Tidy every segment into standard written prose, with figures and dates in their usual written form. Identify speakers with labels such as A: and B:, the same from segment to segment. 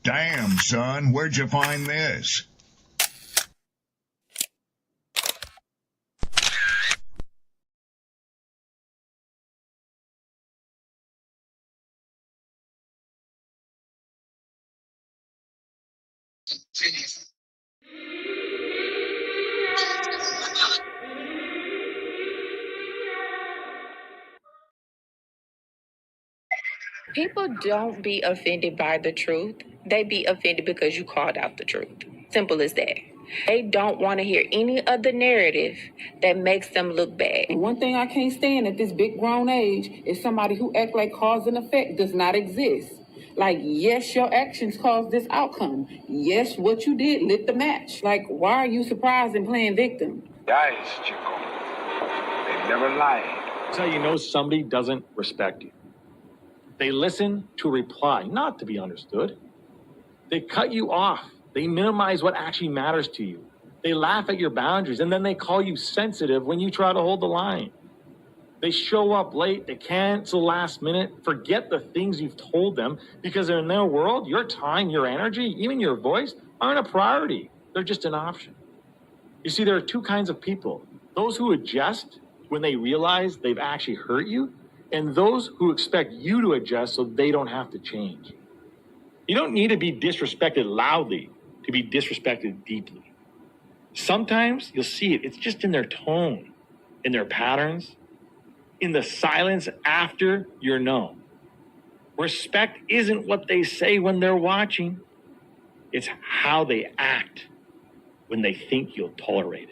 A: Damn, son, where'd you find this?
B: People don't be offended by the truth. They be offended because you called out the truth. Simple as that. They don't want to hear any other narrative that makes them look bad.
C: One thing I can't stand at this big grown age is somebody who act like cause and effect does not exist. Like, yes, your actions caused this outcome. Yes, what you did lit the match. Like, why are you surprised and playing victim?
D: Guys, Chico, they never lied.
E: That's how you know somebody doesn't respect you. They listen to reply, not to be understood. They cut you off. They minimize what actually matters to you. They laugh at your boundaries, and then they call you sensitive when you try to hold the line. They show up late, they cancel last minute, forget the things you've told them, because in their world, your time, your energy, even your voice aren't a priority. They're just an option. You see, there are two kinds of people. Those who adjust when they realize they've actually hurt you, and those who expect you to adjust so they don't have to change. You don't need to be disrespected loudly to be disrespected deeply. Sometimes you'll see it. It's just in their tone, in their patterns, in the silence after you're known. Respect isn't what they say when they're watching. It's how they act when they think you'll tolerate it.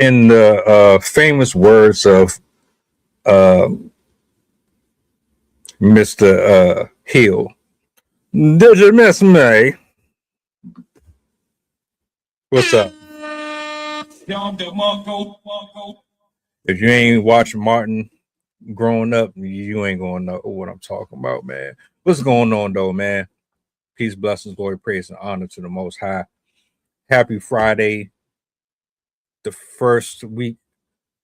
F: In the famous words of Mr. Hill, did you miss me? What's up? If you ain't watching Martin growing up, you ain't gonna know what I'm talking about, man. What's going on, though, man? Peace, blessings, glory, praise, and honor to the Most High. Happy Friday, the first week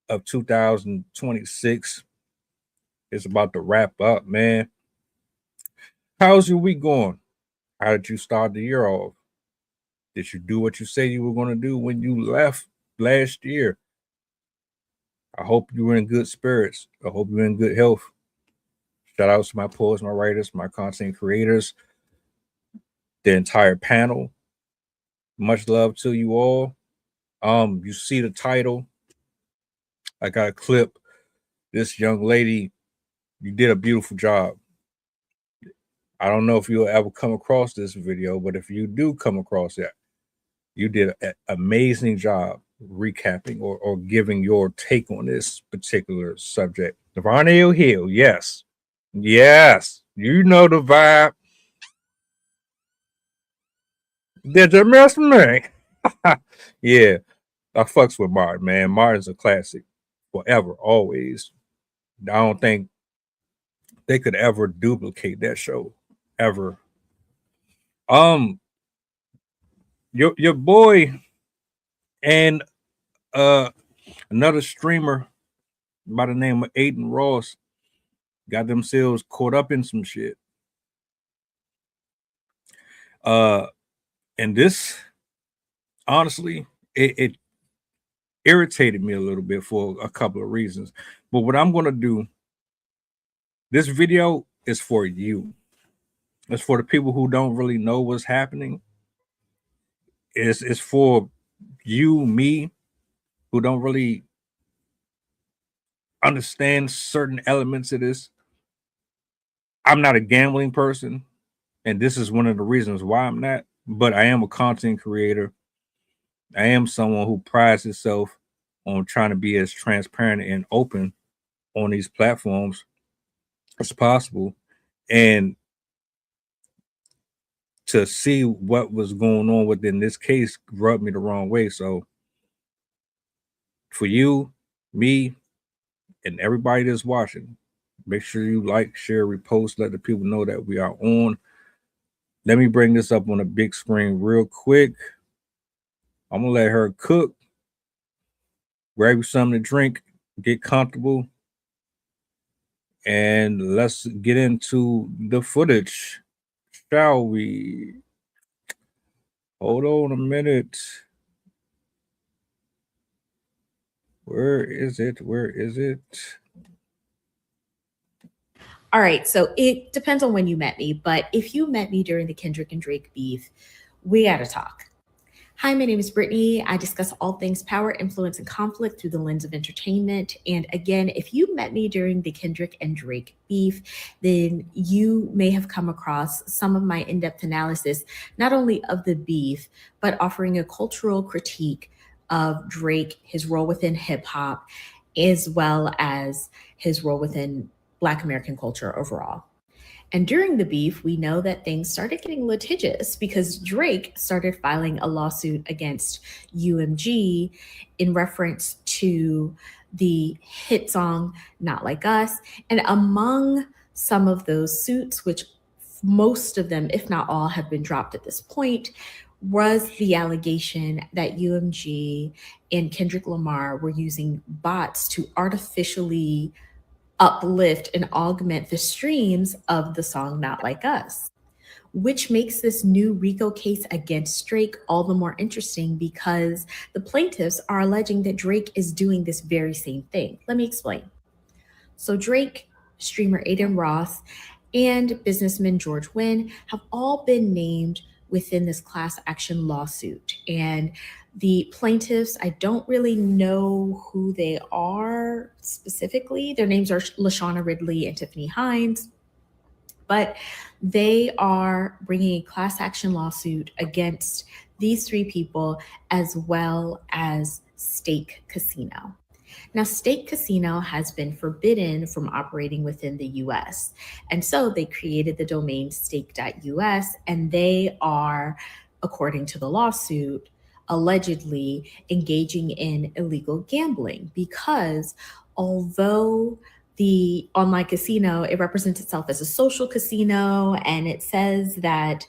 F: of 2026 is about to wrap up, man. How's your week going? How did you start the year off? Did you do what you said you were going to do when you left last year? I hope you were in good spirits. I hope you're in good health. Shout out to my poets, my writers, my content creators, the entire panel. Much love to you all. You see the title. I got a clip. This young lady, you did a beautiful job. I don't know if you'll ever come across this video, but if you do come across it, you did an amazing job recapping or giving your take on this particular subject. Navarneo Hill, yes. Yes. You know the vibe. Did you miss me? Yeah. I fucks with Martin, man. Martin's a classic. Forever, always. I don't think they could ever duplicate that show. Ever. Your boy and another streamer by the name of Aiden Ross got themselves caught up in some shit. And this, honestly, it irritated me a little bit for a couple of reasons. But what I'm going to do, this video is for you. It's for the people who don't really know what's happening. It's for you, me, who don't really understand certain elements of this. I'm not a gambling person, and this is one of the reasons why I'm not, but I am a content creator. I am someone who prides himself on trying to be as transparent and open on these platforms as possible, and to see what was going on within this case rubbed me the wrong way. So for you, me, and everybody that's watching, make sure you like, share, repost, let the people know that we are on. Let me bring this up on a big screen real quick. I'm gonna let her cook, grab you something to drink, get comfortable, and let's get into the footage, shall we? Hold on a minute. Where is it? Where is it?
G: All right, so it depends on when you met me, but if you met me during the Kendrick and Drake beef, we gotta talk. Hi, my name is Brittany. I discuss all things power, influence, and conflict through the lens of entertainment. And again, if you met me during the Kendrick and Drake beef, then you may have come across some of my in-depth analysis, not only of the beef, but offering a cultural critique of Drake, his role within hip hop, as well as his role within Black American culture overall. And during the beef, we know that things started getting litigious because Drake started filing a lawsuit against UMG in reference to the hit song Not Like Us. And among some of those suits, which most of them, if not all, have been dropped at this point, was the allegation that UMG and Kendrick Lamar were using bots to artificially uplift and augment the streams of the song Not Like Us, which makes this new Rico case against Drake all the more interesting because the plaintiffs are alleging that Drake is doing this very same thing. Let me explain. So Drake, streamer Aiden Ross, and businessman George Wynn have all been named within this class action lawsuit. And the plaintiffs, I don't really know who they are specifically. Their names are Lashana Ridley and Tiffany Hines, but they are bringing a class action lawsuit against these three people as well as Stake Casino. Now, Stake Casino has been forbidden from operating within the US. And so they created the domain stake.us, and they are, according to the lawsuit, allegedly engaging in illegal gambling because although the online casino, it represents itself as a social casino, and it says that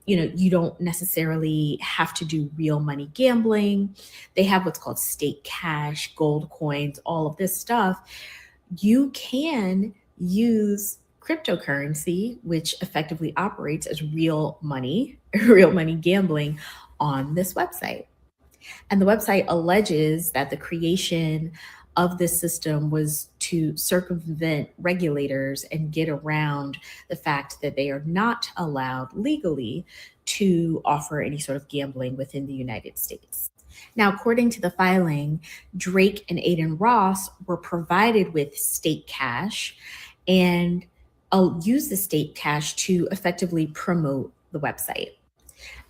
G: you don't necessarily have to do real money gambling. They have what's called stake cash, gold coins, all of this stuff. You can use cryptocurrency, which effectively operates as real money, real money gambling on this website. And the website alleges that the creation of this system was to circumvent regulators and get around the fact that they are not allowed legally to offer any sort of gambling within the United States. Now, according to the filing, Drake and Aiden Ross were provided with Stake Cash and use the Stake Cash to effectively promote the website.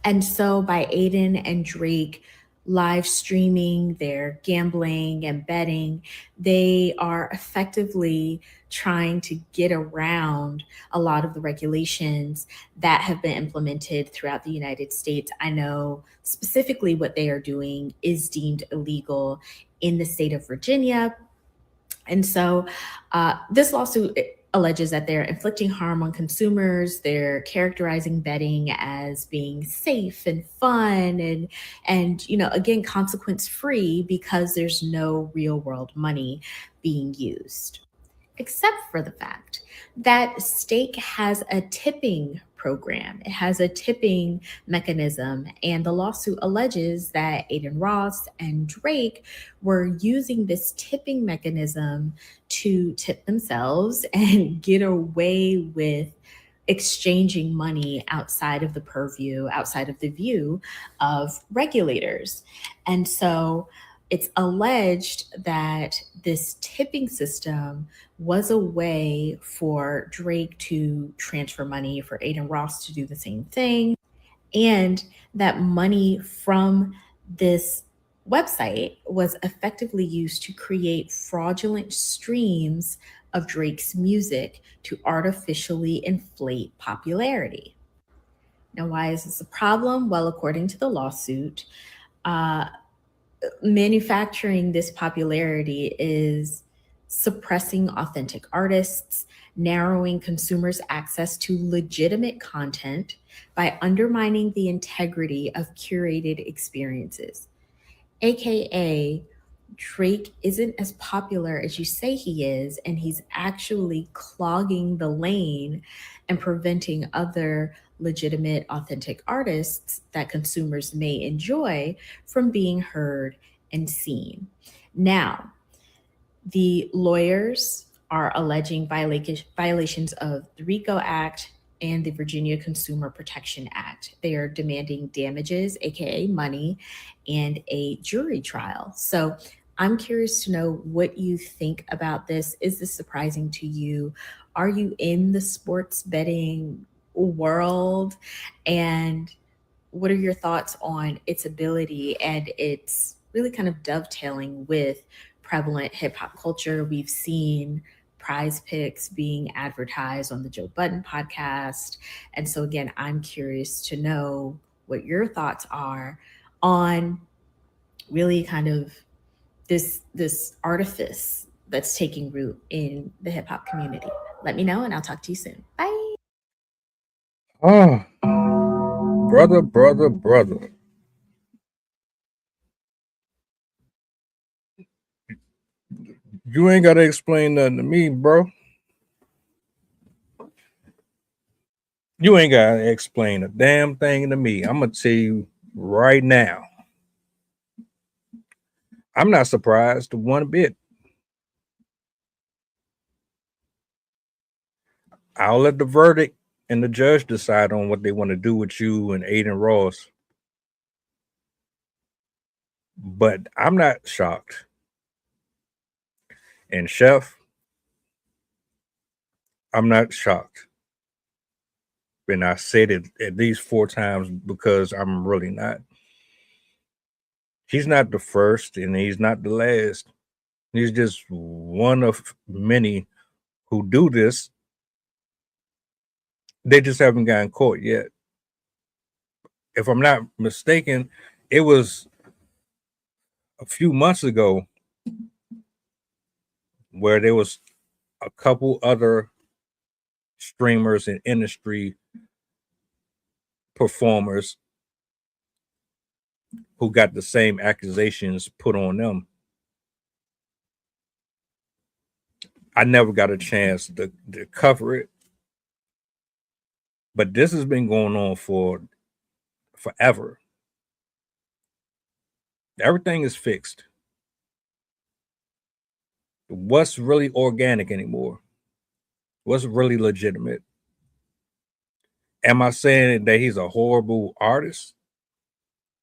G: And so by Aiden and Drake live streaming their gambling and betting, they are effectively trying to get around a lot of the regulations that have been implemented throughout the United States. I know specifically what they are doing is deemed illegal in the state of Virginia. And so this lawsuit alleges that they're inflicting harm on consumers. They're characterizing betting as being safe and fun and again, consequence free because there's no real world money being used. Except for the fact that Stake has a tipping program. It has a tipping mechanism, and the lawsuit alleges that Aiden Ross and Drake were using this tipping mechanism to tip themselves and get away with exchanging money outside of the purview, outside of the view of regulators. And so it's alleged that this tipping system was a way for Drake to transfer money, for Aiden Ross to do the same thing, and that money from this website was effectively used to create fraudulent streams of Drake's music to artificially inflate popularity. Now, why is this a problem? Well, according to the lawsuit, uh, manufacturing this popularity is suppressing authentic artists, narrowing consumers' access to legitimate content by undermining the integrity of curated experiences. AKA, Drake isn't as popular as you say he is, and he's actually clogging the lane and preventing other legitimate, authentic artists that consumers may enjoy from being heard and seen. Now, the lawyers are alleging violations of the Rico Act and the Virginia Consumer Protection Act. They are demanding damages, aka money, and a jury trial. So I'm curious to know what you think about this. Is this surprising to you? Are you in the sports betting world? And what are your thoughts on its ability and its really kind of dovetailing with prevalent hip hop culture? We've seen prize picks being advertised on the Joe Budden podcast. And so, again, I'm curious to know what your thoughts are on really kind of this artifice that's taking root in the hip hop community. Let me know and I'll talk to you soon. Bye.
F: Oh, brother. You ain't gotta explain nothing to me, bro. You ain't gotta explain a damn thing to me. I'm gonna tell you right now. I'm not surprised one bit. I'll let the verdict and the judge decide on what they want to do with you and Aiden Ross. But I'm not shocked. And Chef, I'm not shocked. And I said it at least 4 times because I'm really not. He's not the first and he's not the last. He's just one of many who do this. They just haven't gotten caught yet. If I'm not mistaken, it was a few months ago where there was a couple other streamers and industry performers who got the same accusations put on them. I never got a chance to cover it, but this has been going on for forever. Everything is fixed. What's really organic anymore? What's really legitimate? Am I saying that he's a horrible artist?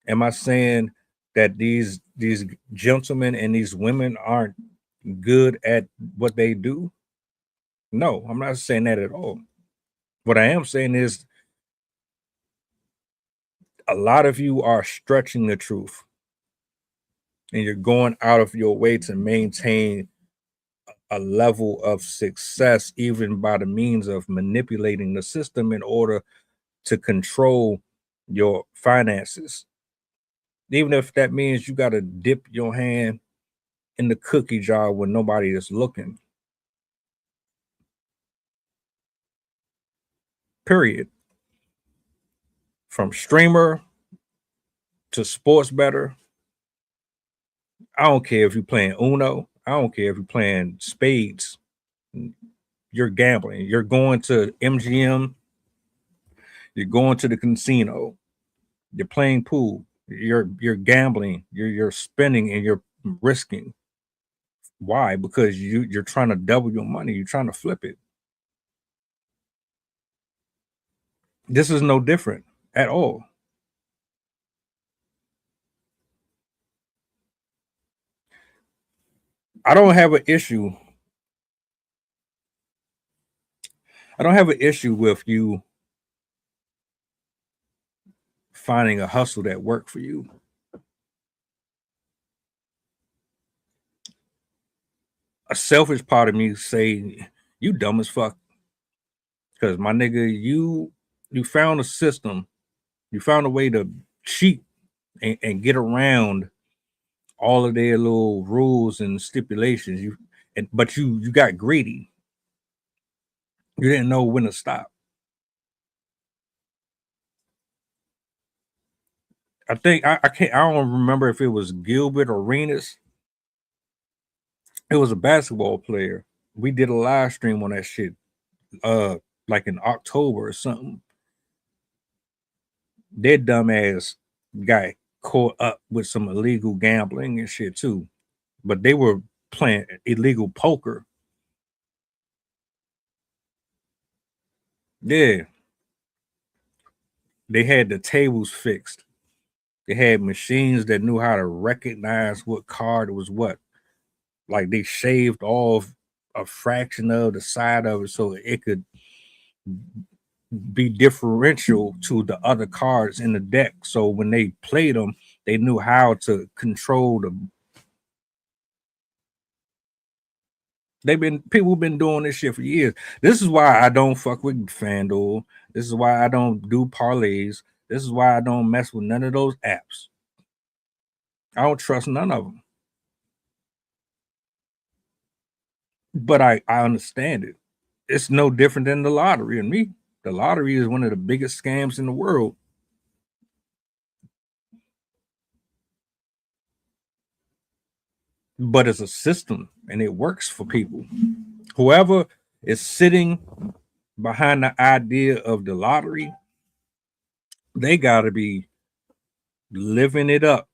F: Am I saying that these gentlemen and these women aren't good at what they do? No, I'm not saying that at all. What I am saying is a lot of you are stretching the truth and you're going out of your way to maintain a level of success, even by the means of manipulating the system in order to control your finances. Even if that means you got to dip your hand in the cookie jar when nobody is looking. Period. From streamer to sports better. I don't care if you're playing Uno. I don't care if you're playing spades. You're gambling. You're going to MGM. You're going to the casino. You're playing pool. You're gambling. You're spending and you're risking. Why? Because you're trying to double your money. You're trying to flip it. This is no different at all. I don't have an issue. I don't have an issue with you finding a hustle that worked for you. a selfish part of me say, you dumb as fuck. Because my nigga, you found a system, you found a way to cheat and get around all of their little rules and stipulations. But you got greedy. You didn't know when to stop. I think I can't. I don't remember if it was Gilbert or Arenas. It was a basketball player. We did a live stream on that shit, like in October or something. Their dumbass got caught up with some illegal gambling and shit too. But they were playing illegal poker. Yeah. They had the tables fixed. They had machines that knew how to recognize what card was what. Like they shaved off a fraction of the side of it so it could be differential to the other cards in the deck. So when they played them, they knew how to control the. People been doing this shit for years. This is why I don't fuck with FanDuel. This is why I don't do parlays. This is why I don't mess with none of those apps. I don't trust none of them. But I understand it. It's no different than the lottery. And me, the lottery is one of the biggest scams in the world. But it's a system and it works for people. Whoever is sitting behind the idea of the lottery, they got to be living it up.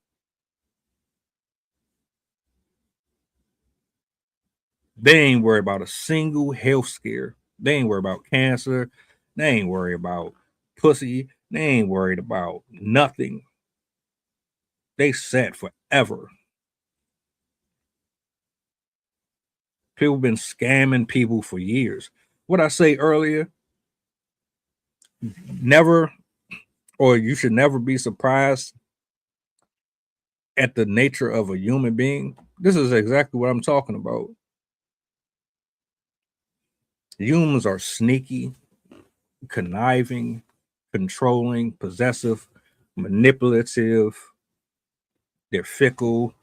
F: They ain't worried about a single health scare. They ain't worried about cancer. They ain't worried about pussy. They ain't worried about nothing. They set forever. People been scamming people for years. What I say earlier, never, or you should never be surprised at the nature of a human being. This is exactly what I'm talking about. Humans are sneaky, conniving, controlling, possessive, manipulative. They're fickle.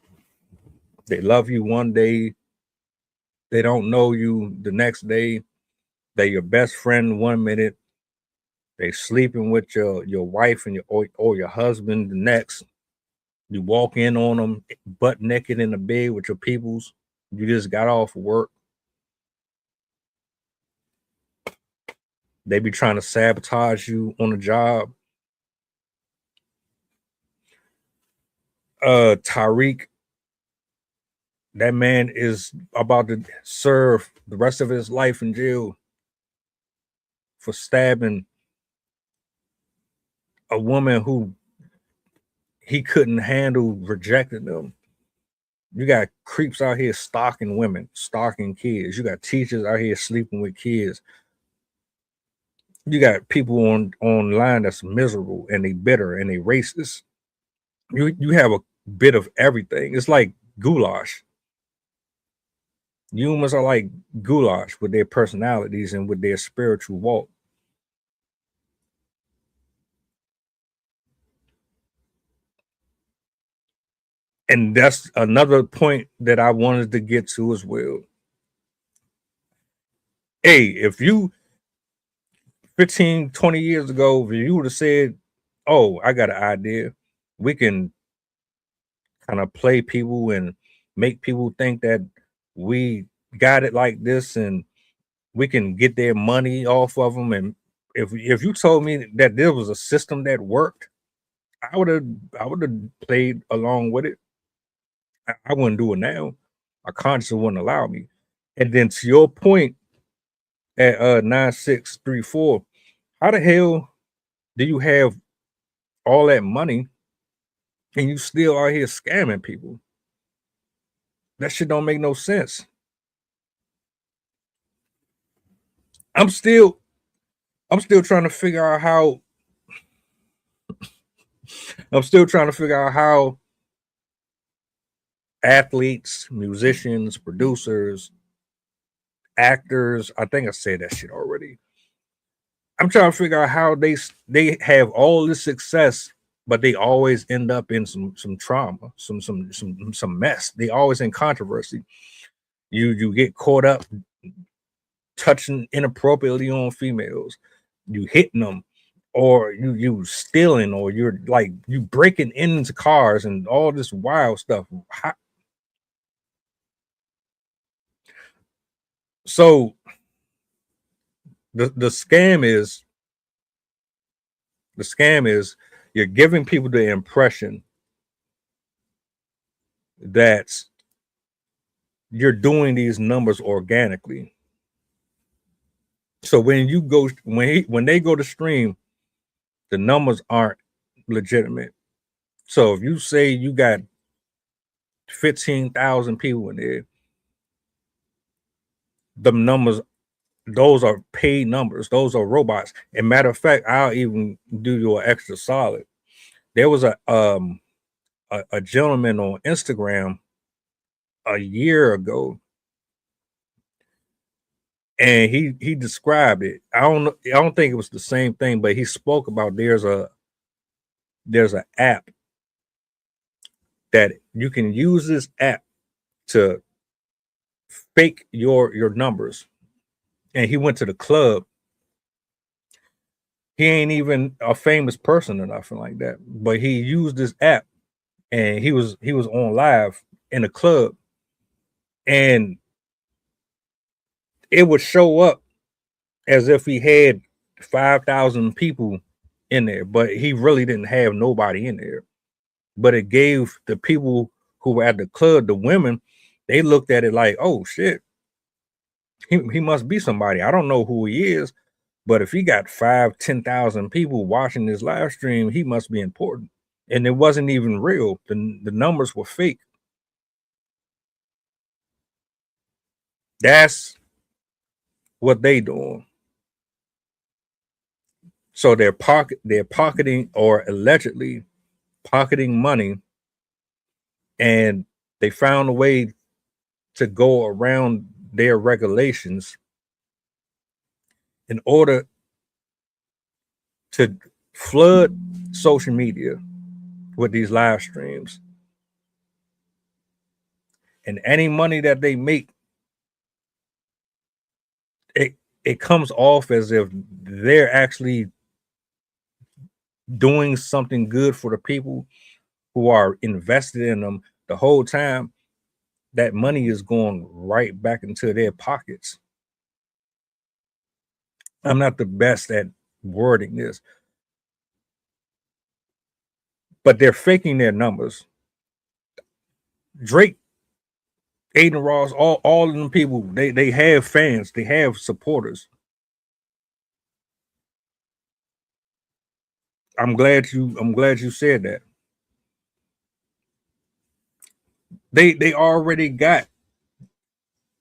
F: They love you one day. They don't know you the next day. They're your best friend 1 minute. They sleeping with your wife and or your husband the next. You walk in on them butt naked in the bed with your peoples. You just got off work. They be trying to sabotage you on the job. Tariq, that man is about to serve the rest of his life in jail for stabbing a woman who he couldn't handle, rejecting them. You got creeps out here stalking women, stalking kids. You got teachers out here sleeping with kids. You got people online that's miserable and they bitter and they racist. You have a bit of everything. It's like goulash. Humans are like goulash with their personalities and with their spiritual walk. And that's another point that I wanted to get to as well. Hey, if you 15, 20 years ago, if you would have said, oh, I got an idea, we can kind of play people and make people think that we got it like this and we can get their money off of them. And if you told me that there was a system that worked, I would have played along with it. I wouldn't do it now. My conscience wouldn't allow me. And then to your point at 9634, how the hell do you have all that money and you still out here scamming people? That shit don't make no sense. I'm still trying to figure out how athletes, musicians, producers, actors. I think I said that shit already. I'm trying to figure out how they have all this success, but they always end up in some trauma, some mess. They always in controversy. You get caught up touching inappropriately on females, you hitting them, or you stealing, or you're like you breaking into cars and all this wild stuff. So the scam is you're giving people the impression that you're doing these numbers organically. So when they go to stream, the numbers aren't legitimate. So if you say you got 15,000 people in there, the numbers, those are paid numbers. Those are robots. And matter of fact, I'll even do you an extra solid. There was a gentleman on Instagram a year ago, and he described it. I don't think it was the same thing, but he spoke about there's an app that you can use this app to fake your numbers. And he went to the club. He ain't even a famous person or nothing like that, but he used this app, and he was on live in the club, and it would show up as if he had 5,000 people in there, but he really didn't have nobody in there. But it gave the people who were at the club, the women, they looked at it like, oh shit, he must be somebody. I don't know who he is, but if he got 5,000-10,000 people watching this live stream, he must be important. And it wasn't even real. The numbers were fake. That's what they doing. So they're pocketing or allegedly pocketing money, and they found a way to go around their regulations in order to flood social media with these live streams. And any money that they make, it comes off as if they're actually doing something good for the people who are invested in them. The whole time that money is going right back into their pockets. I'm not the best at wording this, but they're faking their numbers. Drake, Aiden Ross, all of them people, they have fans, they have supporters. I'm glad you said that. They already got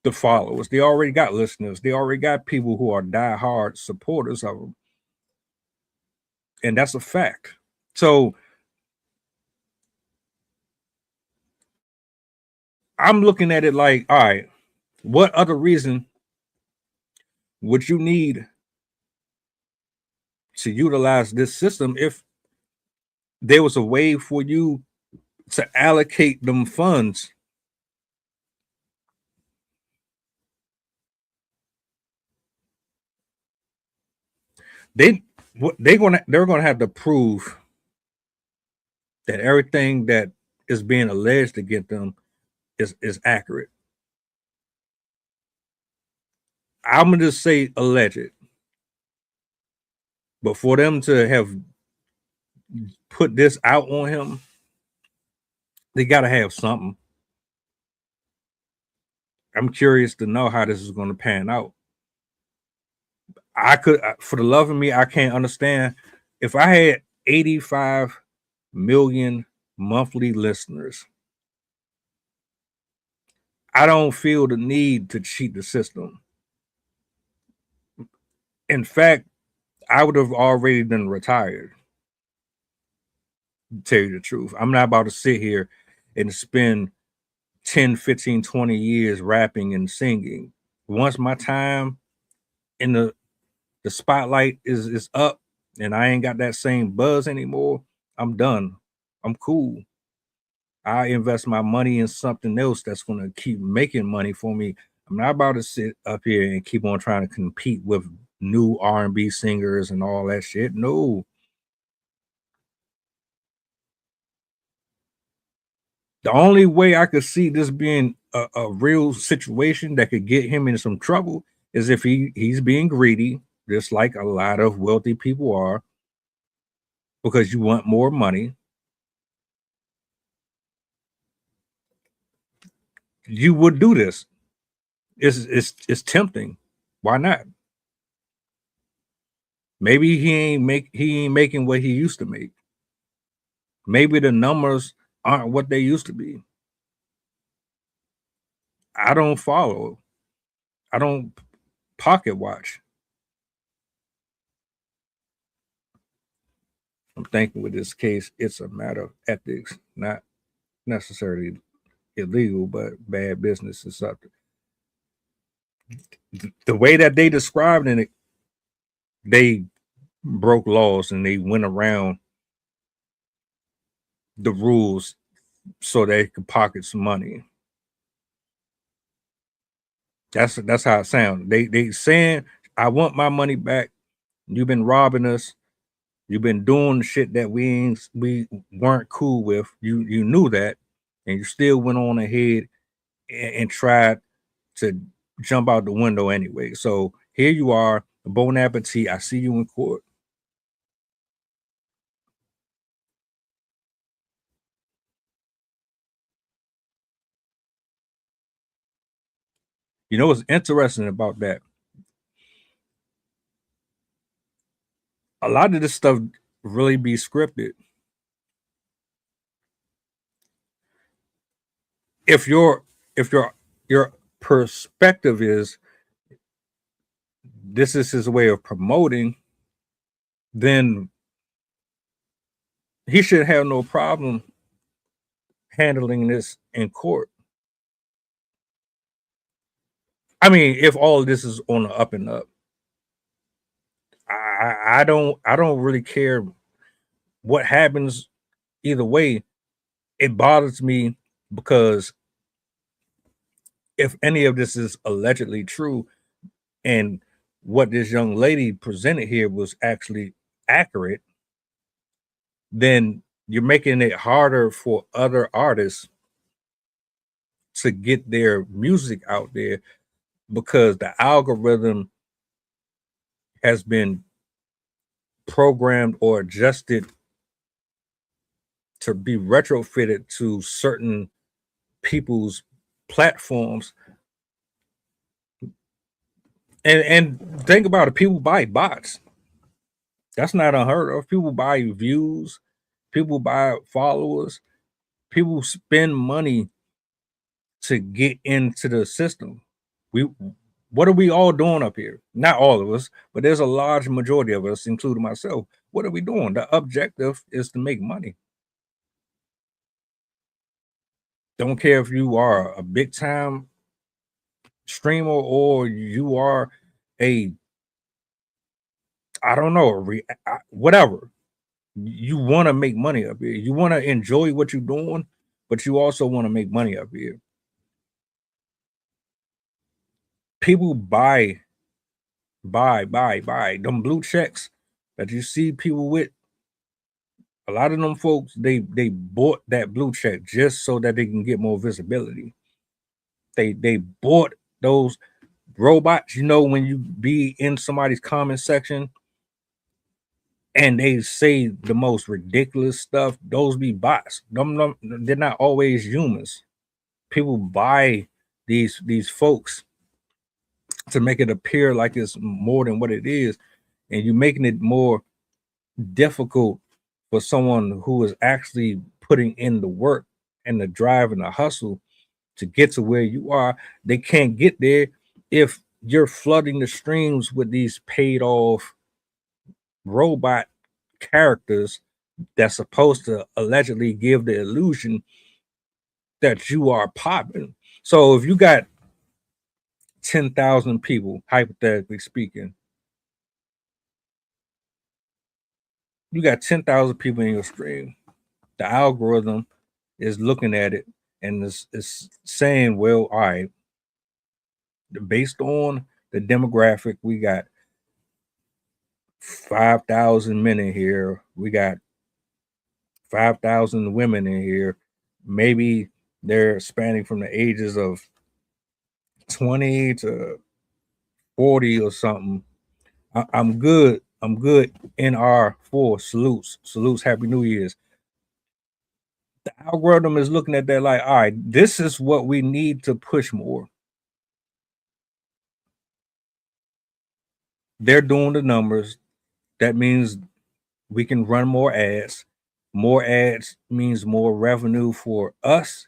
F: the followers, they already got listeners, they already got people who are diehard supporters of them. And that's a fact. So I'm looking at it like, all right, what other reason would you need to utilize this system if there was a way for you to allocate them funds? They're gonna have to prove that everything that is being alleged against them is accurate. I'm gonna just say alleged, but for them to have put this out on him, they gotta have something. I'm curious to know how this is going to pan out. For the love of me, I can't understand if I had 85 million monthly listeners. I don't feel the need to cheat the system. In fact, I would have already been retired. To tell you the truth, I'm not about to sit here and spend 10, 15, 20 years rapping and singing Once my time in the spotlight is up and I ain't got that same buzz anymore, I'm done. I'm cool. I invest my money in something else that's going to keep making money for me. I'm not about to sit up here and keep on trying to compete with new R&B singers and all that shit. No. The only way I could see this being a real situation that could get him in some trouble is if he's being greedy, just like a lot of wealthy people are, because you want more money. You would do this. It's tempting. Why not? Maybe he ain't making what he used to make. Maybe the numbers aren't what they used to be. I don't follow. I don't pocket watch. I'm thinking with this case, it's a matter of ethics, not necessarily illegal, but bad business is something. The way that they described in it, they broke laws and they went around the rules so they could pocket some money. That's how it sounds. They saying, I want my money back. You've been robbing us. You've been doing shit that we weren't cool with. You knew that, and you still went on ahead and tried to jump out the window anyway. So here you are, bon appetit. I see you in court. You know what's interesting about that? A lot of this stuff really be scripted. If your perspective is this is his way of promoting, then he should have no problem handling this in court. I mean, if all of this is on the up and up, I don't really care what happens either way. It bothers me because if any of this is allegedly true and what this young lady presented here was actually accurate, then you're making it harder for other artists to get their music out there because the algorithm has been programmed or adjusted to be retrofitted to certain people's platforms. And think about it, people buy bots. That's not unheard of. People buy views, people buy followers, people spend money to get into the system. We what are we all doing up here? Not all of us, but there's a large majority of us, including myself. What are we doing? The objective is to make money. Don't care if you are a big time streamer or you are a I don't know, whatever. You want to make money up here. You want to enjoy what you're doing, but you also want to make money up here. People buy them blue checks that you see people with. A lot of them folks, they bought that blue check just so that they can get more visibility. They bought those robots. You know, when you be in somebody's comment section and they say the most ridiculous stuff, those be bots. They're not always humans. People buy these folks to make it appear like it's more than what it is, and you're making it more difficult for someone who is actually putting in the work and the drive and the hustle to get to where you are. They can't get there if you're flooding the streams with these paid off robot characters that's supposed to allegedly give the illusion that you are popping. So if you got 10,000 people, hypothetically speaking. You got 10,000 people in your stream. The algorithm is looking at it and is saying, well, all right, based on the demographic, we got 5,000 men in here. We got 5,000 women in here. Maybe they're spanning from the ages of 20 to 40 or something. I'm good. I'm good. NR4 salutes. Salutes. Happy New Year's. The algorithm is looking at that like, all right, this is what we need to push more. They're doing the numbers. That means we can run more ads. More ads means more revenue for us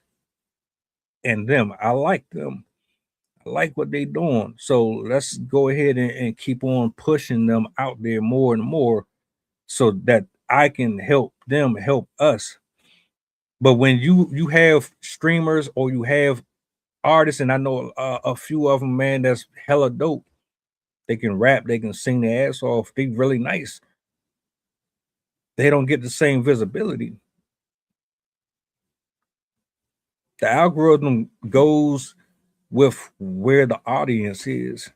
F: and them. I like them. I like what they're doing. So let's go ahead and keep on pushing them out there more and more so that I can help them help us. But when you have streamers or you have artists, and I know a few of them, man, that's hella dope. They can rap, they can sing their ass off. They really nice. They don't get the same visibility. The algorithm goes with where the audience is.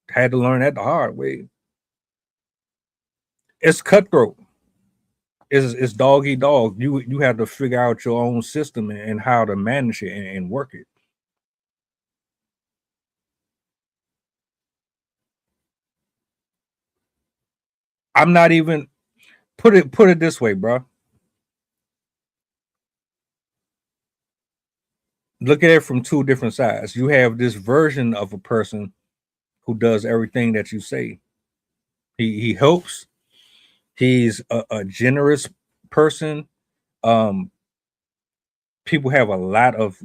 F: Had to learn that the hard way. It's cutthroat. It's dog eat dog. You have to figure out your own system and how to manage it and work it. I'm not even put it this way, bro. Look at it from two different sides. You have this version of a person who does everything that you say. He helps. He's a generous person. People have a lot of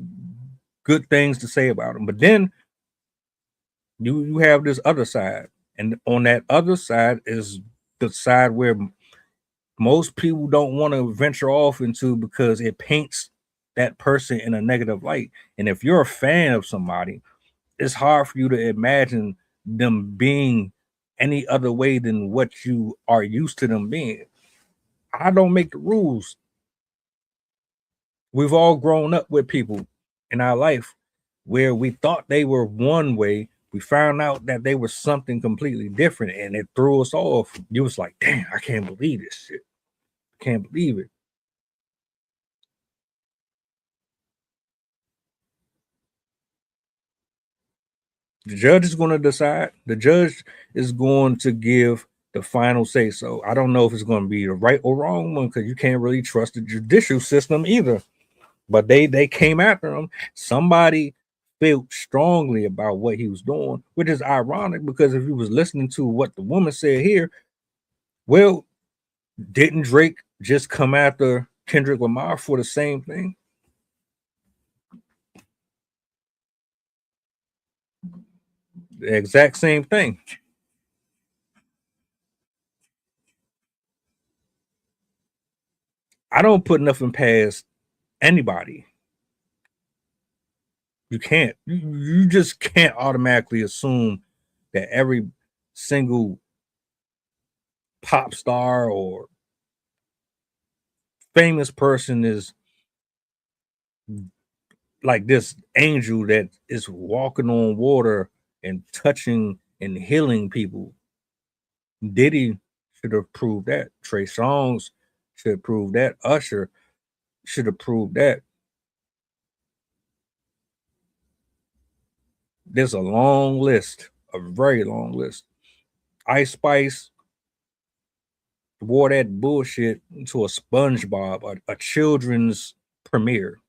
F: good things to say about him. But then you have this other side, and on that other side is the side where most people don't want to venture off into because it paints that person in a negative light. And if you're a fan of somebody, it's hard for you to imagine them being any other way than what you are used to them being. I don't make the rules. We've all grown up with people in our life where we thought they were one way. We found out that they were something completely different and it threw us off. You was like, damn, I can't believe this shit. I can't believe it. The judge is going to decide. The judge is going to give the final say so. I don't know if it's going to be the right or wrong one because you can't really trust the judicial system either. But they came after him. Somebody felt strongly about what he was doing, which is ironic because if you was listening to what the woman said here, well, didn't Drake just come after Kendrick Lamar for the same thing? The exact same thing. I don't put nothing past anybody. You can't. You just can't automatically assume that every single pop star or famous person is like this angel that is walking on water and touching and healing people. Diddy should have proved that. Trey Songz should prove that. Usher should have proved that. There's a long list, a very long list. Ice Spice wore that bullshit into a SpongeBob, a children's premiere.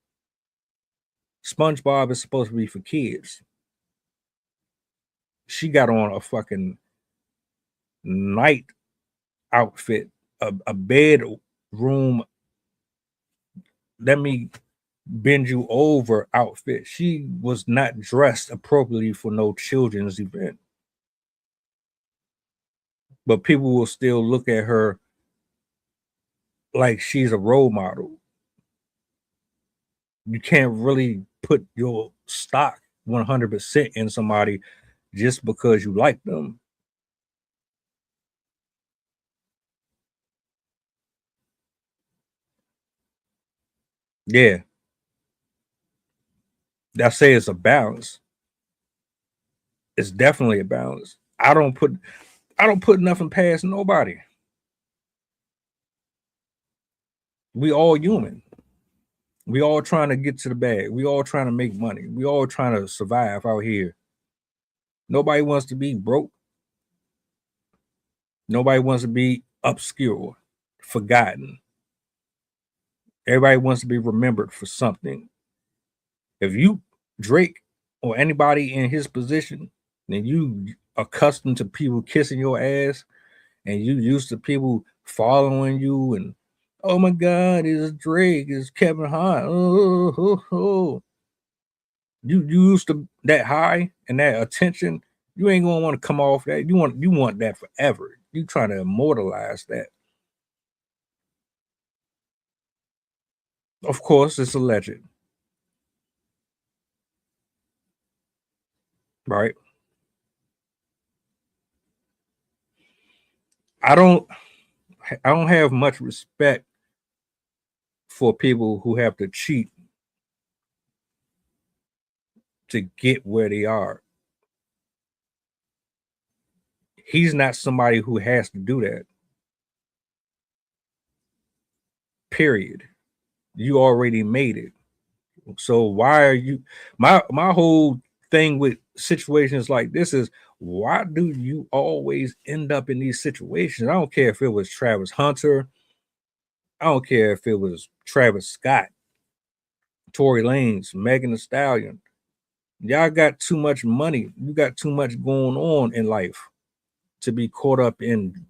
F: SpongeBob is supposed to be for kids. She got on a fucking night outfit, a bedroom. Let me bend you over outfit. She was not dressed appropriately for no children's event. But people will still look at her like she's a role model. You can't really put your stock 100% in somebody just because you like them. Yeah, I say it's a balance. It's definitely a balance. I don't put nothing past nobody. We all human. We all trying to get to the bag. We all trying to make money. We all trying to survive out here. Nobody wants to be broke. Nobody wants to be obscure, forgotten. Everybody wants to be remembered for something. If you Drake or anybody in his position, then you accustomed to people kissing your ass, and you used to people following you, and oh my God, it's Drake, it's Kevin Hart. Oh. You used to that high and that attention. You ain't gonna want to come off that. You want that forever. You trying to immortalize that. Of course, it's alleged, right? I don't I don't have much respect for people who have to cheat to get where they are. He's not somebody who has to do that. Period. You already made it. So why are you my whole thing with situations like this is, why do you always end up in these situations? I don't care if it was Travis Hunter, I don't care if it was Travis Scott, Tory Lanez, Megan Thee Stallion. Y'all got too much money. You got too much going on in life to be caught up in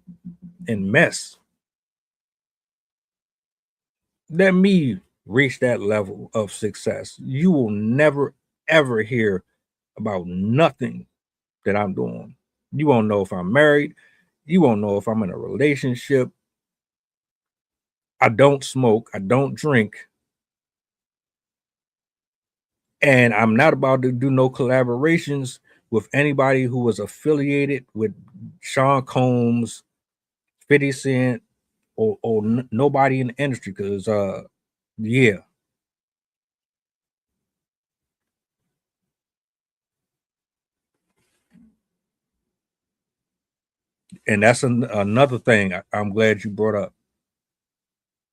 F: mess. Let me reach that level of success. You will never ever hear about nothing that I'm doing. You won't know if I'm married. You won't know if I'm in a relationship. I don't smoke. I don't drink. And I'm not about to do no collaborations with anybody who was affiliated with Sean Combs, 50 Cent, or nobody in the industry. Because, yeah. And that's another thing I'm glad you brought up.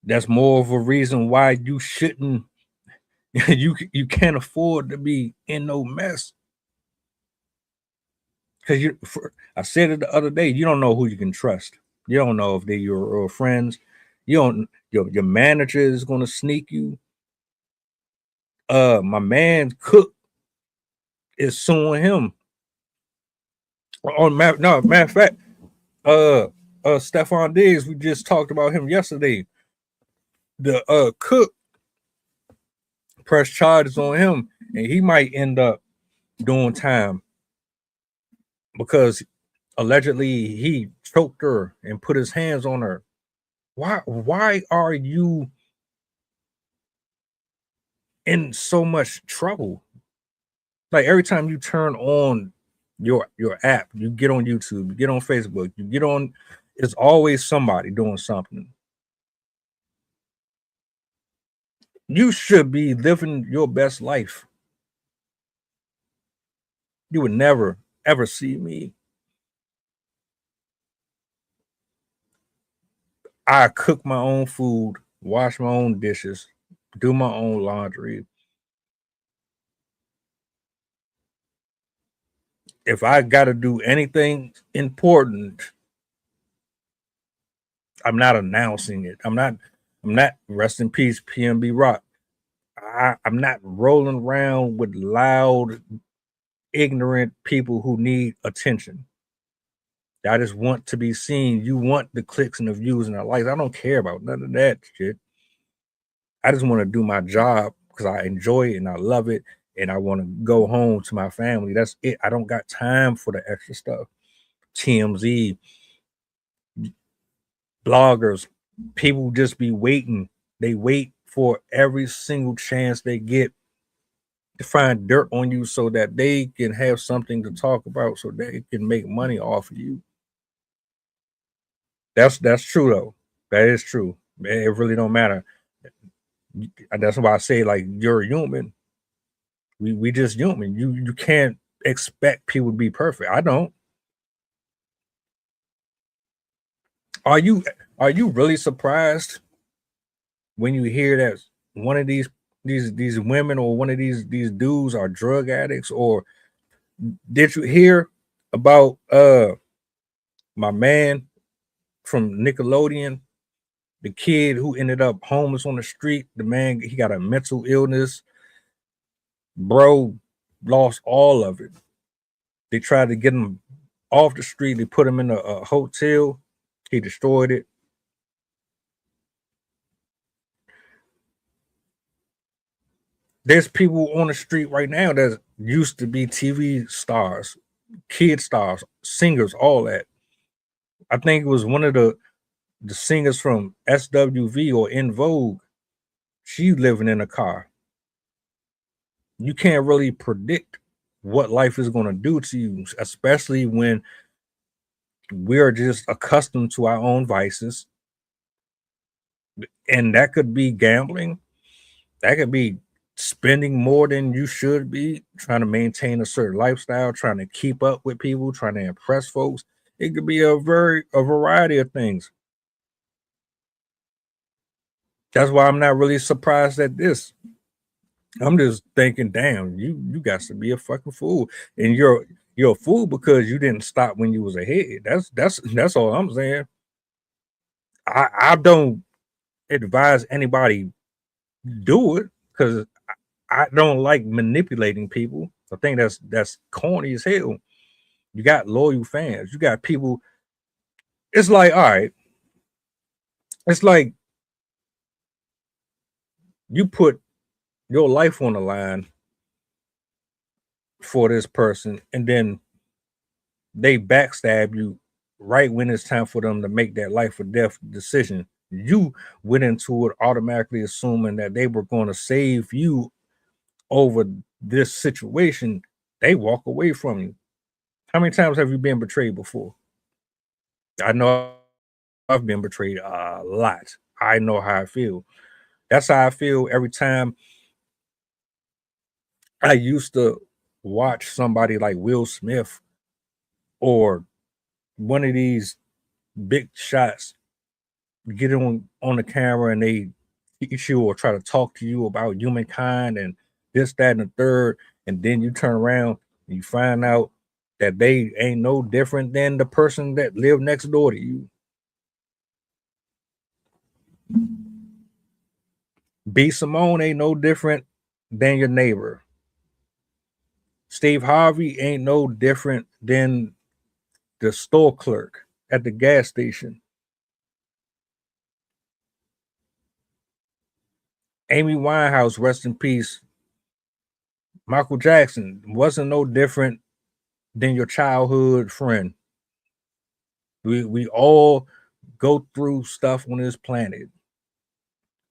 F: That's more of a reason why you shouldn't, you can't afford to be in no mess. Because I said it the other day, you don't know who you can trust. You don't know if they're your friends. You don't. Your manager is going to sneak you. My man Cook is suing him. No, matter of fact, Stephon Diggs, we just talked about him yesterday. The Cook pressed charges on him, and he might end up doing time because allegedly he choked her and put his hands on her. Why are you in so much trouble? Like every time you turn on your app, you get on YouTube, you get on Facebook, you get on, it's always somebody doing something. You should be living your best life. You would never ever see me. I cook my own food, wash my own dishes, do my own laundry. If I got to do anything important, I'm not announcing it. I'm not rest in peace, PMB Rock. I'm not rolling around with loud, ignorant people who need attention. I just want to be seen. You want the clicks and the views and the likes. I don't care about none of that shit. I just want to do my job because I enjoy it and I love it, and I want to go home to my family. That's it. I don't got time for the extra stuff. TMZ, bloggers, people just be waiting. They wait for every single chance they get to find dirt on you so that they can have something to talk about, so they can make money off of you. That's true though. That is true. It really don't matter. That's why I say like you're a human. We just human. You can't expect people to be perfect. I don't. Are you are you really surprised when you hear that one of these women or one of these dudes are drug addicts? Or did you hear about my man from Nickelodeon, the kid who ended up homeless on the street? The man, he got a mental illness, bro, lost all of it. They tried to get him off the street. They put him in a hotel. He destroyed it. There's people on the street right now that used to be TV stars, kid stars, singers, all that. I think it was one of the singers from SWV or In Vogue. She living in a car. You can't really predict what life is going to do to you, especially when we're just accustomed to our own vices. And that could be gambling. That could be spending more than you should be, trying to maintain a certain lifestyle, trying to keep up with people, trying to impress folks. It could be a variety of things. That's why I'm not really surprised at this. I'm just thinking, damn, you got to be a fucking fool, and you're a fool because you didn't stop when you was ahead. That's all I'm saying. I don't advise anybody do it because I don't like manipulating people. I think that's corny as hell. You got loyal fans. You got people. It's like, all right, it's like you put your life on the line for this person, and then they backstab you right when it's time for them to make that life or death decision. You went into it automatically assuming that they were going to save you over this situation. They walk away from you. How many times have you been betrayed before? I know I've been betrayed a lot. I know how I feel. That's how I feel every time I used to watch somebody like Will Smith or one of these big shots get on the camera and they teach you or try to talk to you about humankind and this, that, and the third, and then you turn around and you find out that they ain't no different than the person that lived next door to you. B. Simone ain't no different than your neighbor. Steve Harvey ain't no different than the store clerk at the gas station. Amy Winehouse, rest in peace. Michael Jackson wasn't no different than your childhood friend. We all go through stuff on this planet.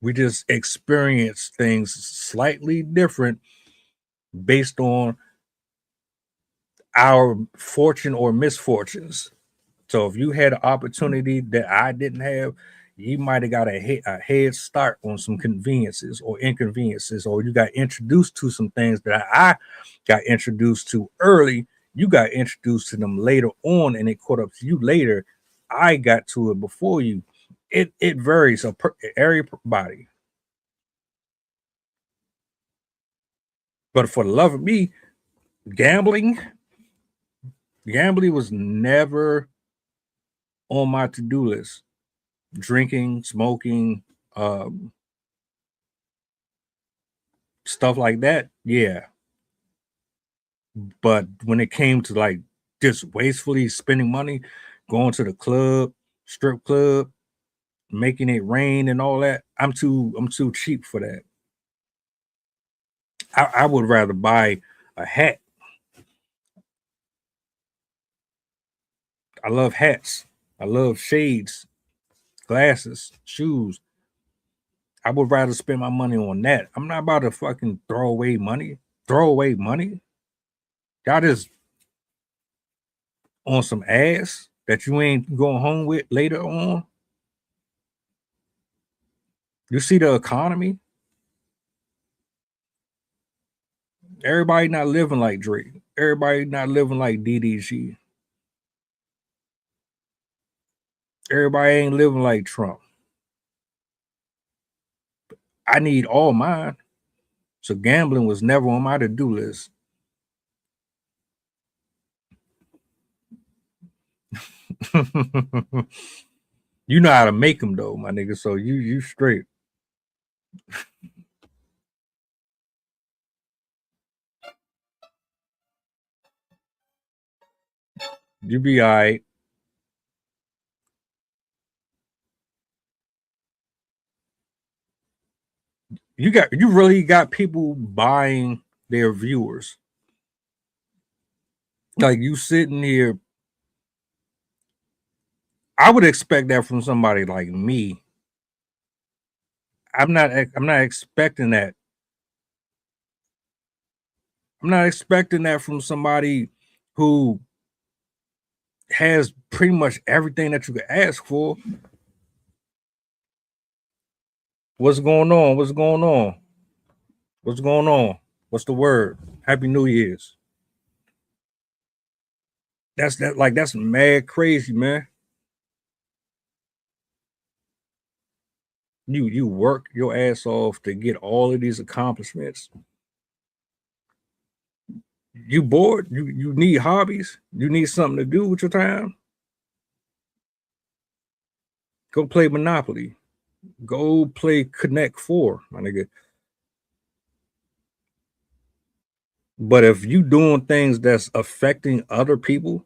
F: We just experience things slightly different based on our fortune or misfortunes. So if you had an opportunity that I didn't have, you might have got a head start on some conveniences or inconveniences, or you got introduced to some things that I got introduced to early. You got introduced to them later on, and it caught up to you later. I got to it before you. It varies everybody. But for the love of me, gambling was never on my to-do list. Drinking, smoking, stuff like that, yeah. But when it came to like just wastefully spending money, going to the club, strip club, making it rain and all that, I'm too cheap for that. I would rather buy a hat. I love hats. I love shades, glasses, shoes. I would rather spend my money on that. I'm not about to fucking throw away money. throw away money. Y'all just on some ass that you ain't going home with later on. You see the economy. Everybody not living like Drake. Everybody not living like DDG. Everybody ain't living like Trump. I need all mine. So gambling was never on my to-do list. You know how to make them though, my nigga. So you straight. You be all right. You really got people buying their viewers. Like you sitting here, I would expect that from somebody like me. I'm not expecting that. I'm not expecting that from somebody who has pretty much everything that you could ask for. What's going on? What's going on? What's going on? What's the word? Happy New Year's. That's mad crazy, man. You work your ass off to get all of these accomplishments. You bored? You need hobbies? You need something to do with your time? Go play Monopoly. Go play Connect 4, my nigga. But if you doing things that's affecting other people,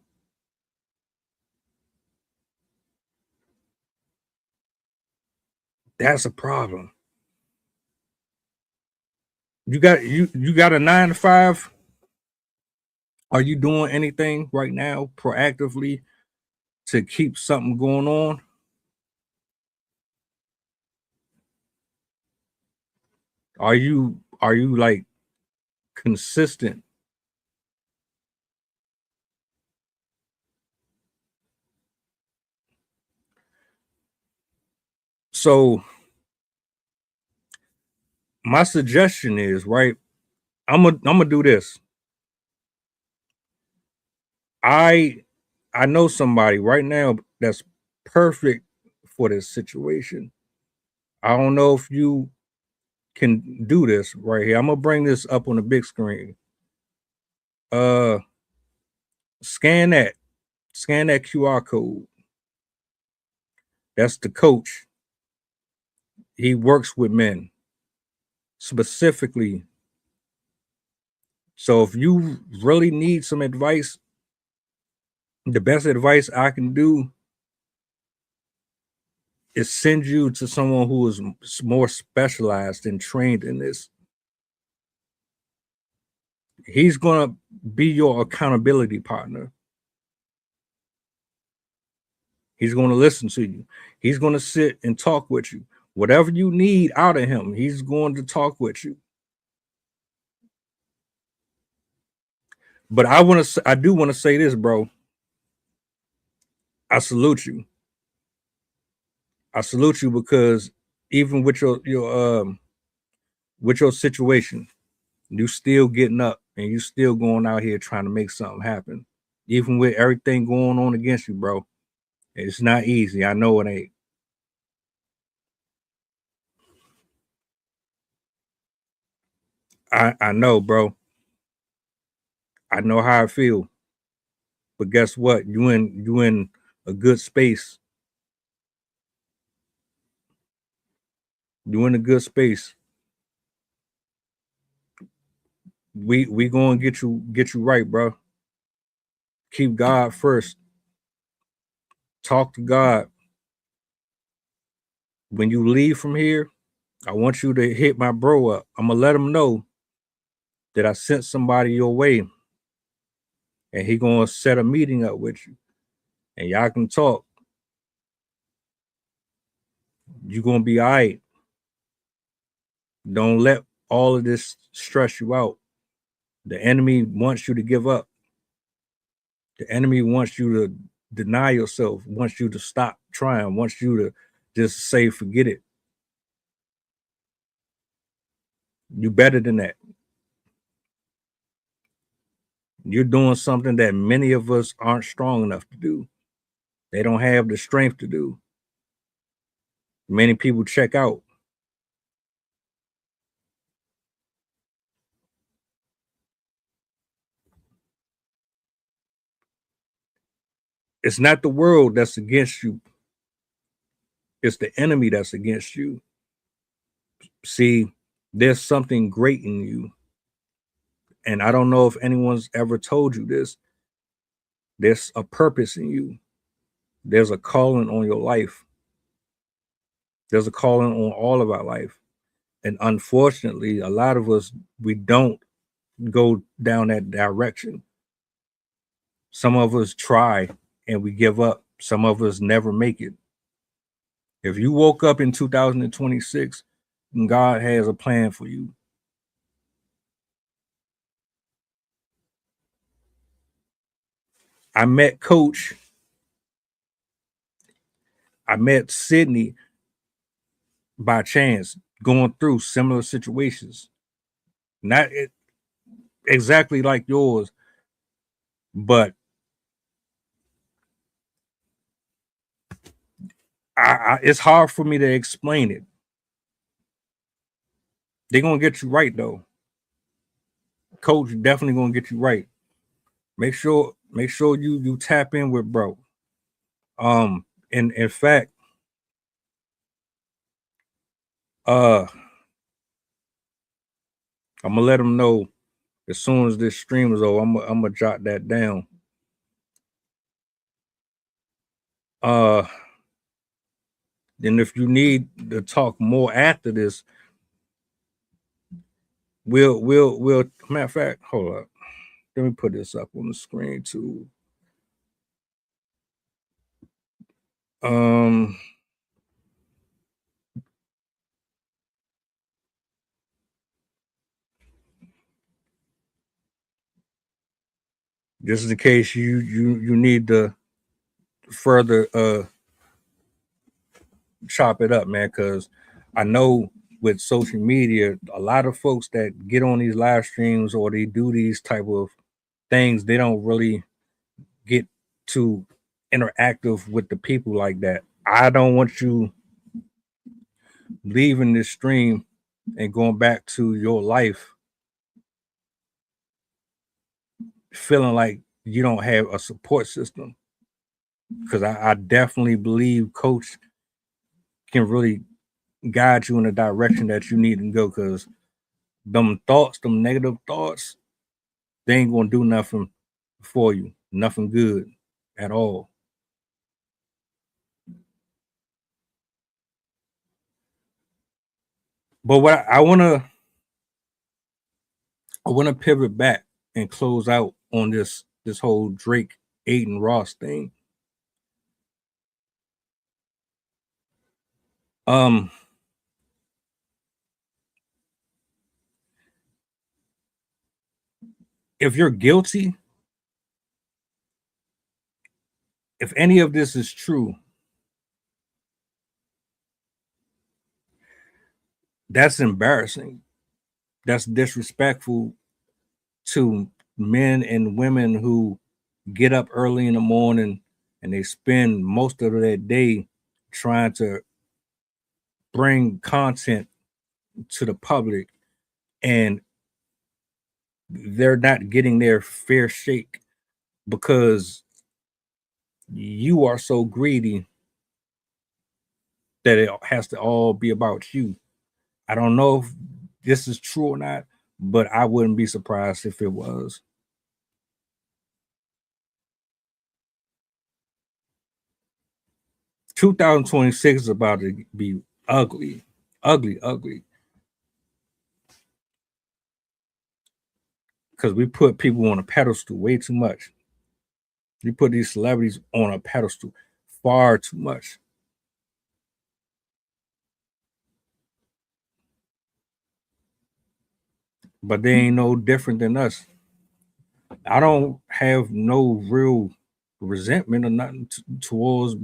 F: that's a problem. You got a 9 to 5. Are you doing anything right now proactively to keep something going on? Are you like consistent? So my suggestion is, right, I'm gonna do this. I know somebody right now that's perfect for this situation. I don't know if you can do this right here. I'm gonna bring this up on the big screen. Uh scan that. Scan that QR code. That's the coach. He works with men specifically. So if you really need some advice, the best advice I can do is send you to someone who is more specialized and trained in this. He's going to be your accountability partner. He's going to listen to you. He's going to sit and talk with you. Whatever you need out of him, he's going to talk with you. But I do want to say this, bro. I salute you. I salute you because even with your situation, you still getting up and you still going out here trying to make something happen. Even with everything going on against you, bro. It's not easy. I know it ain't. I know, bro. I know how I feel. But guess what? You in a good space. You in a good space. We gonna get you right, bro. Keep God first. Talk to God. When you leave from here, I want you to hit my bro up. I'm gonna let him know that I sent somebody your way, and he gonna set a meeting up with you, and y'all can talk. You gonna be all right. Don't let all of this stress you out. The enemy wants you to give up. The enemy wants you to deny yourself, wants you to stop trying, wants you to just say, forget it. You better than that. You're doing something that many of us aren't strong enough to do. They don't have the strength to do. Many people check out. It's not the world that's against you. It's the enemy that's against you. See, there's something great in you. And I don't know if anyone's ever told you this. There's a purpose in you. There's a calling on your life. There's a calling on all of our life. And unfortunately, a lot of us, we don't go down that direction. Some of us try and we give up. Some of us never make it. If you woke up in 2026, God has a plan for you. I met Coach. I met Sydney by chance, going through similar situations. Not exactly like yours, but it's hard for me to explain it. They're gonna get you right though. Coach definitely gonna get you right. Make sure you tap in with bro. And in fact, I'm gonna let them know as soon as this stream is over. I'm gonna jot that down. Then if you need to talk more after this, we'll matter of fact, hold up. Let me put this up on the screen too. Just in case you need to further chop it up, man, because I know with social media, a lot of folks that get on these live streams or they do these type of things, they don't really get to interactive with the people like that. I don't want you leaving this stream and going back to your life feeling like you don't have a support system, because I definitely believe Coach can really guide you in the direction that you need to go, because them negative thoughts, they ain't gonna do nothing for you, nothing good at all. But what I wanna pivot back and close out on this whole Drake Aiden Ross thing. If you're guilty, if any of this is true, that's embarrassing. That's disrespectful to men and women who get up early in the morning and they spend most of their day trying to bring content to the public, and they're not getting their fair shake because you are so greedy that it has to all be about you. I don't know if this is true or not, but I wouldn't be surprised if it was. "2026 is about to be ugly, ugly, because we put people on a pedestal way too much. We put these celebrities on a pedestal far too much. But they ain't no different than us. I don't have no real resentment or nothing towards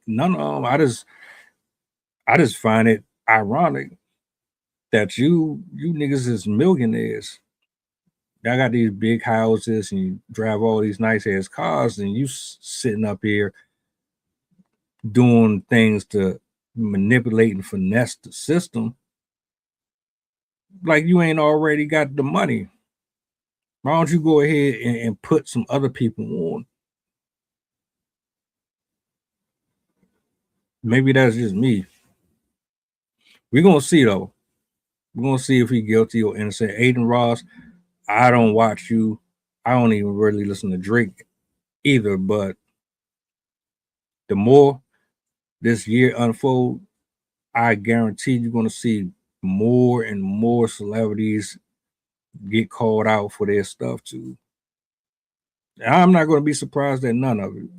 F: none of them. I just find it ironic that you niggas is millionaires. Y'all got these big houses and you drive all these nice ass cars, and you sitting up here doing things to manipulate and finesse the system. Like you ain't already got the money. Why don't you go ahead and put some other people on? Maybe that's just me. We're gonna see though. We're gonna see if he's guilty or innocent. Aiden Ross, I don't watch you. I don't even really listen to Drake either. But the more this year unfold, I guarantee you're gonna see more and more celebrities get called out for their stuff too. I'm not gonna be surprised at none of it.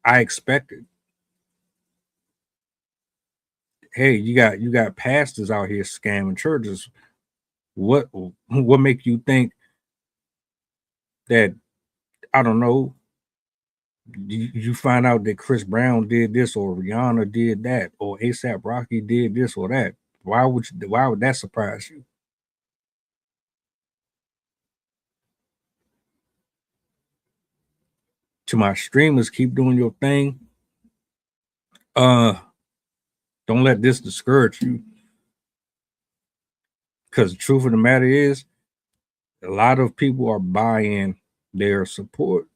F: I expect it. Hey, you got pastors out here scamming churches. What make you think that, I don't know, you find out that Chris Brown did this or Rihanna did that or ASAP Rocky did this or that? Why would that surprise you? To my streamers, keep doing your thing. Don't let this discourage you. Because the truth of the matter is, a lot of people are buying their support.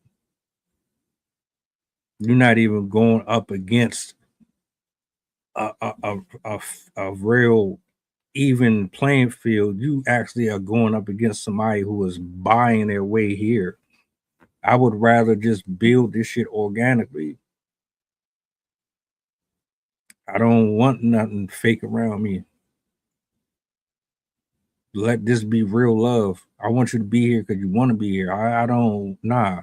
F: You're not even going up against a real even playing field. You actually are going up against somebody who is buying their way here. I would rather just build this shit organically. I don't want nothing fake around me. Let this be real love. I want you to be here because you want to be here. I don't, nah.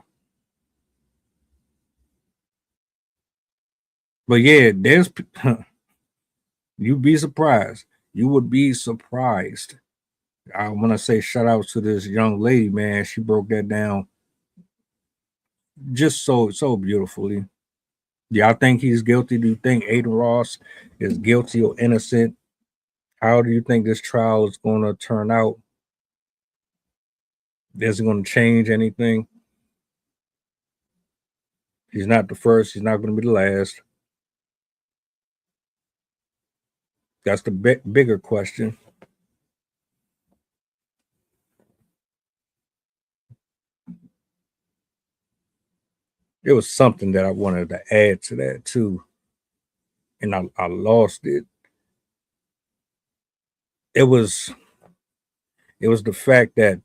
F: But yeah, there's, you'd be surprised. You would be surprised. I want to say shout out to this young lady, man. She broke that down just so beautifully. Yeah, I think he's guilty. Do you think Aiden Ross is guilty or innocent? How do you think this trial is going to turn out? Is it going to change anything? He's not the first. He's not going to be the last. That's the bigger question. There was something that I wanted to add to that too, and I lost it. It was the fact that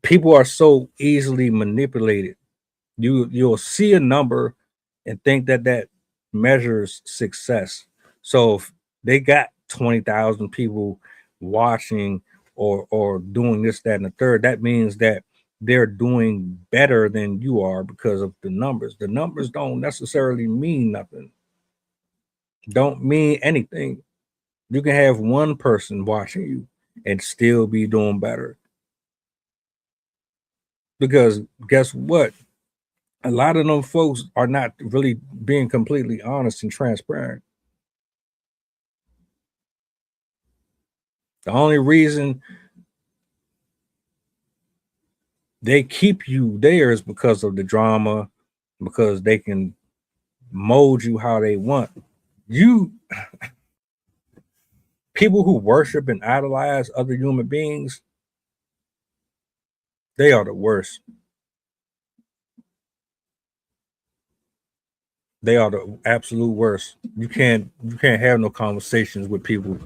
F: people are so easily manipulated. You'll see a number and think that that measures success. So if they got 20,000 people watching or doing this, that, and the third, that means that they're doing better than you are because of the numbers. The numbers don't necessarily mean nothing. Don't mean anything. You can have one person watching you and still be doing better. Because guess what? A lot of them folks are not really being completely honest and transparent. The only reason they keep you there is because of the drama, because they can mold you how they want. You people who worship and idolize other human beings, they are the worst. They are the absolute worst. You can't have no conversations with people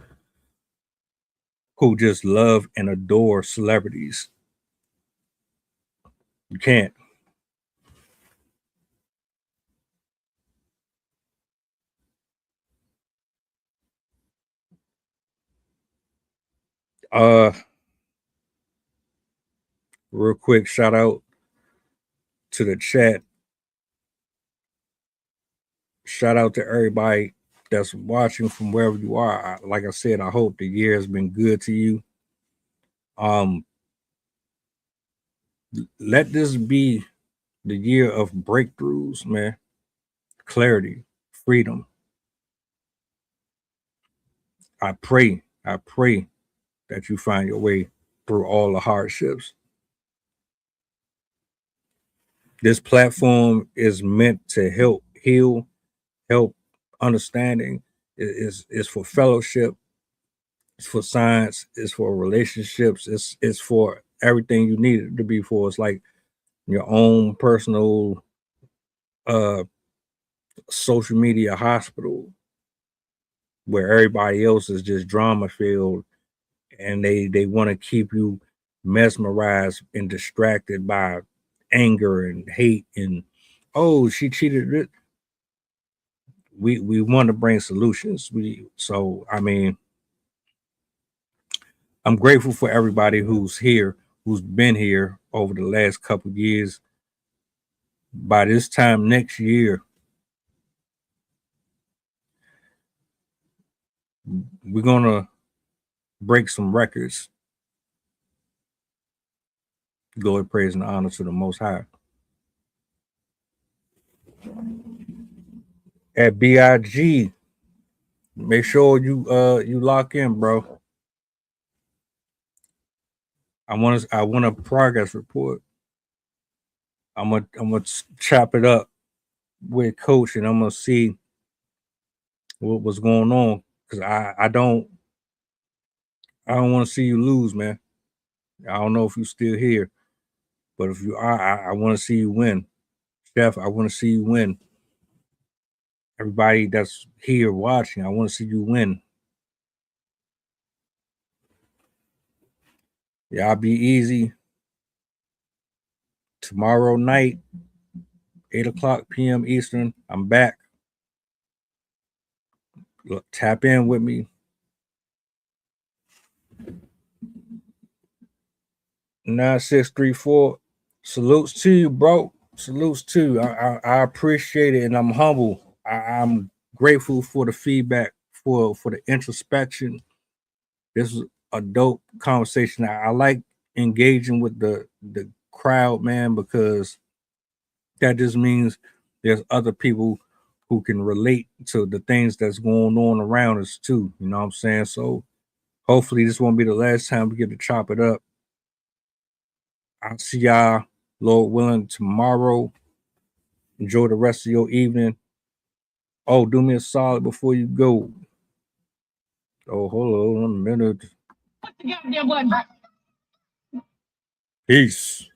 F: who just love and adore celebrities. You can't. Uh Real quick shout out to the chat. Shout out to everybody that's watching from wherever you are, like I said, I hope the year has been good to you. Let this be the year of breakthroughs, man. Clarity, freedom. I pray that you find your way through all the hardships. This platform is meant to help heal, help understanding. Is for fellowship. It's for science. It's for relationships. It's for everything you need it to be for. It's like your own personal uh social media hospital where everybody else is just drama filled and they want to keep you mesmerized and distracted by anger and hate and oh she cheated. We want to bring solutions. I mean, I'm grateful for everybody who's here, who's been here over the last couple of years. By this time next year, we're gonna break some records. Glory, praise, and honor to the Most High. At BIG, make sure you lock in, bro. I want a progress report. I'm gonna chop it up with Coach, and I'm gonna see what's going on because I don't want to see you lose, man. I don't know if you're still here, but if you are, I want to see you win. Chef, I want to see you win. Everybody that's here watching, I want to see you win. Y'all be easy. Tomorrow night, 8:00 p.m. Eastern, I'm back. Look, tap in with me. 9634. Salutes to you, bro. Salutes to you. I appreciate it and I'm humble. I'm grateful for the feedback, for the introspection. This was a dope conversation. I like engaging with the crowd, man, because that just means there's other people who can relate to the things that's going on around us too. You know what I'm saying? So hopefully this won't be the last time we get to chop it up. I'll see y'all, Lord willing, tomorrow. Enjoy the rest of your evening. Oh, do me a solid before you go. Oh, hold on a minute. Peace.